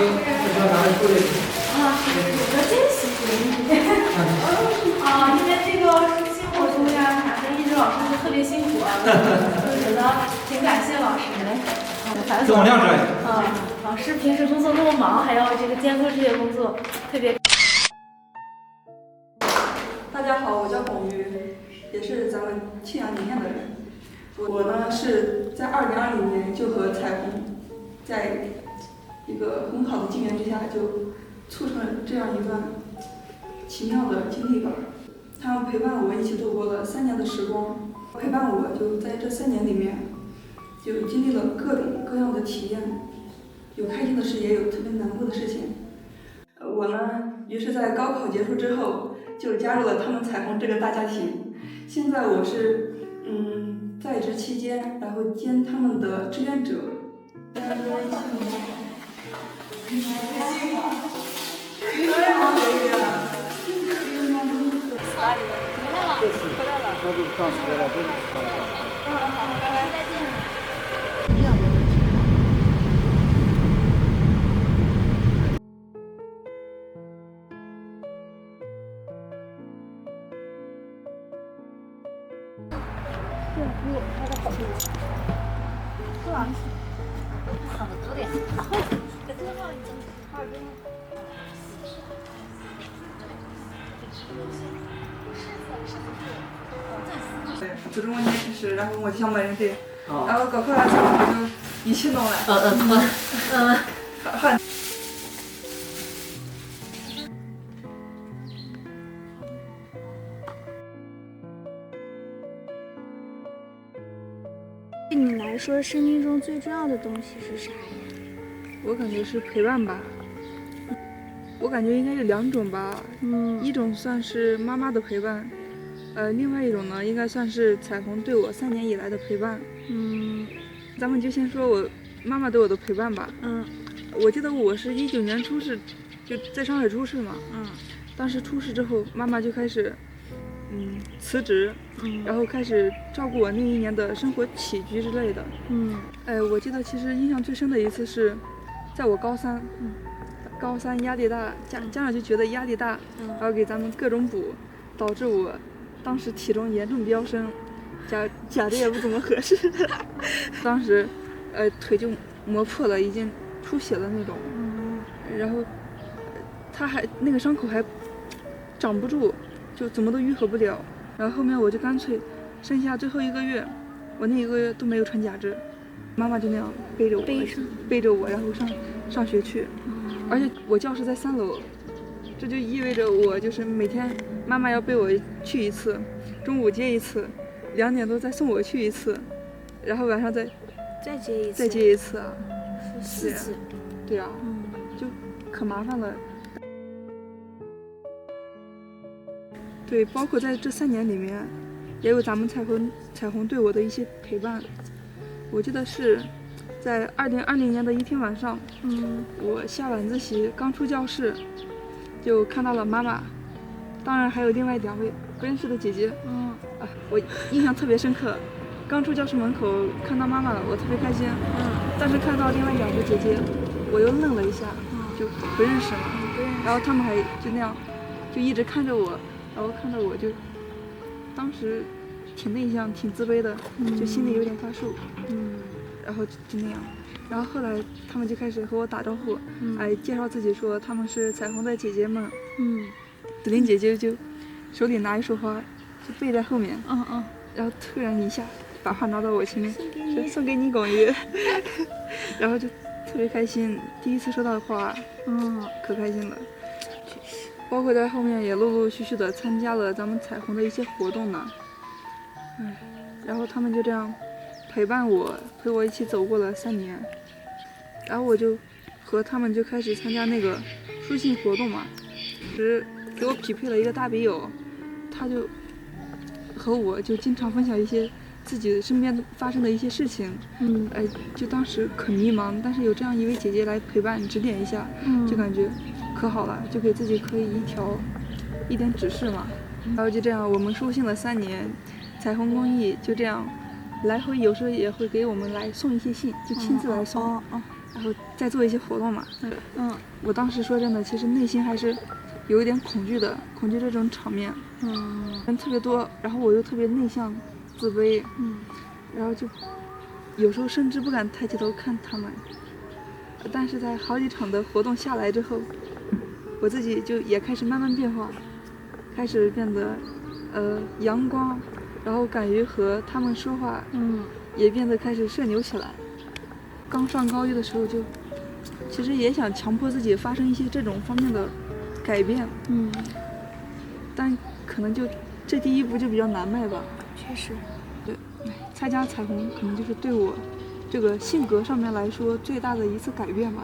我真喜欢你。因为这个书信我中呀，反正一直老师就特别辛苦啊，就觉得挺感谢老师的。正能量之类的。老师平时工作那么忙，还要这个兼顾这些工作，特别。大家好，我叫龚瑜，也是咱们庆阳宁县的人。我呢是在2020年就和彩虹在一个很好的机缘之下，就促成了这样一段奇妙的经历吧。他们陪伴我一起度过了3年的时光，陪伴我就在这3年里面，就经历了各种各样的体验，有开心的事，也有特别难过的事情。我呢，于是在高考结束之后，就加入了他们彩虹这个大家庭。现在我是在职期间，然后兼他们的志愿者。初中年级时，然后我就想买人队，然后高考的时候我就一起弄了。好。对你来说，生命中最重要的东西是啥呀？我感觉是陪伴吧。我感觉应该有2种吧。一种算是妈妈的陪伴，另外一种呢，应该算是彩虹对我3年以来的陪伴。咱们就先说我妈妈对我的陪伴吧。我记得我是19年初试，就在上海初试嘛。当时初试之后，妈妈就开始辞职，然后开始照顾我那一年的生活起居之类的。我记得其实印象最深的一次是，在我高三，高3压力大，家长就觉得压力大，然后给咱们各种补，导致我当时体重严重飙升，假的也不怎么合适，当时腿就磨破了，已经出血了那种。然后他还那个伤口还长不住，就怎么都愈合不了。然后后面我就干脆剩下最后1个月，我那1个月都没有穿假肢，妈妈就那样背着我，然后上学去。而且我教室在3楼，这就意味着我就是每天妈妈要背我去一次，中午接一次，2点多再送我去一次，然后晚上再接一次啊。是4次。对啊。就可麻烦了。对，包括在这3年里面，也有咱们彩虹对我的一些陪伴。我记得是在2020年的一天晚上，我下晚自习刚出教室，就看到了妈妈，当然还有另外2位不认识的姐姐。我印象特别深刻。刚出教室门口看到妈妈了，我特别开心。但是看到另外2个姐姐，我又愣了一下，就不认识嘛。然后他们还就那样，就一直看着我。然后看到我就，当时挺内向、挺自卑的，就心里有点发怵。然后就那样，然后后来他们就开始和我打招呼，介绍自己说他们是彩虹的姐姐们。子琳姐姐就手里拿一束花，就背在后面。然后突然一下把花拿到我前面，说送给你，龚瑜。然后就特别开心，第一次收到花，可开心了。包括在后面也陆陆续续的参加了咱们彩虹的一些活动呢。然后他们就这样陪我一起走过了3年。然后我就和他们就开始参加那个书信活动嘛，是给我匹配了一个大笔友，他就和我就经常分享一些自己身边发生的一些事情。就当时可迷茫，但是有这样一位姐姐来陪伴指点一下，就感觉可好了，就给自己可以一点指示嘛。然后就这样我们书信了3年，彩虹公益就这样来回有时候也会给我们来送一些信，就亲自来送。然后再做一些活动嘛。我当时说真的，其实内心还是有一点恐惧的，恐惧这种场面。人特别多，然后我又特别内向、自卑。然后就有时候甚至不敢抬起头看他们。但是在好几场的活动下来之后，我自己就也开始慢慢变化，开始变得阳光，然后敢于和他们说话，也变得开始社牛起来。刚上高一的时候就其实也想强迫自己发生一些这种方面的改变，但可能就这第一步就比较难迈吧。确实，对，参加彩虹可能就是对我这个性格上面来说最大的一次改变吧。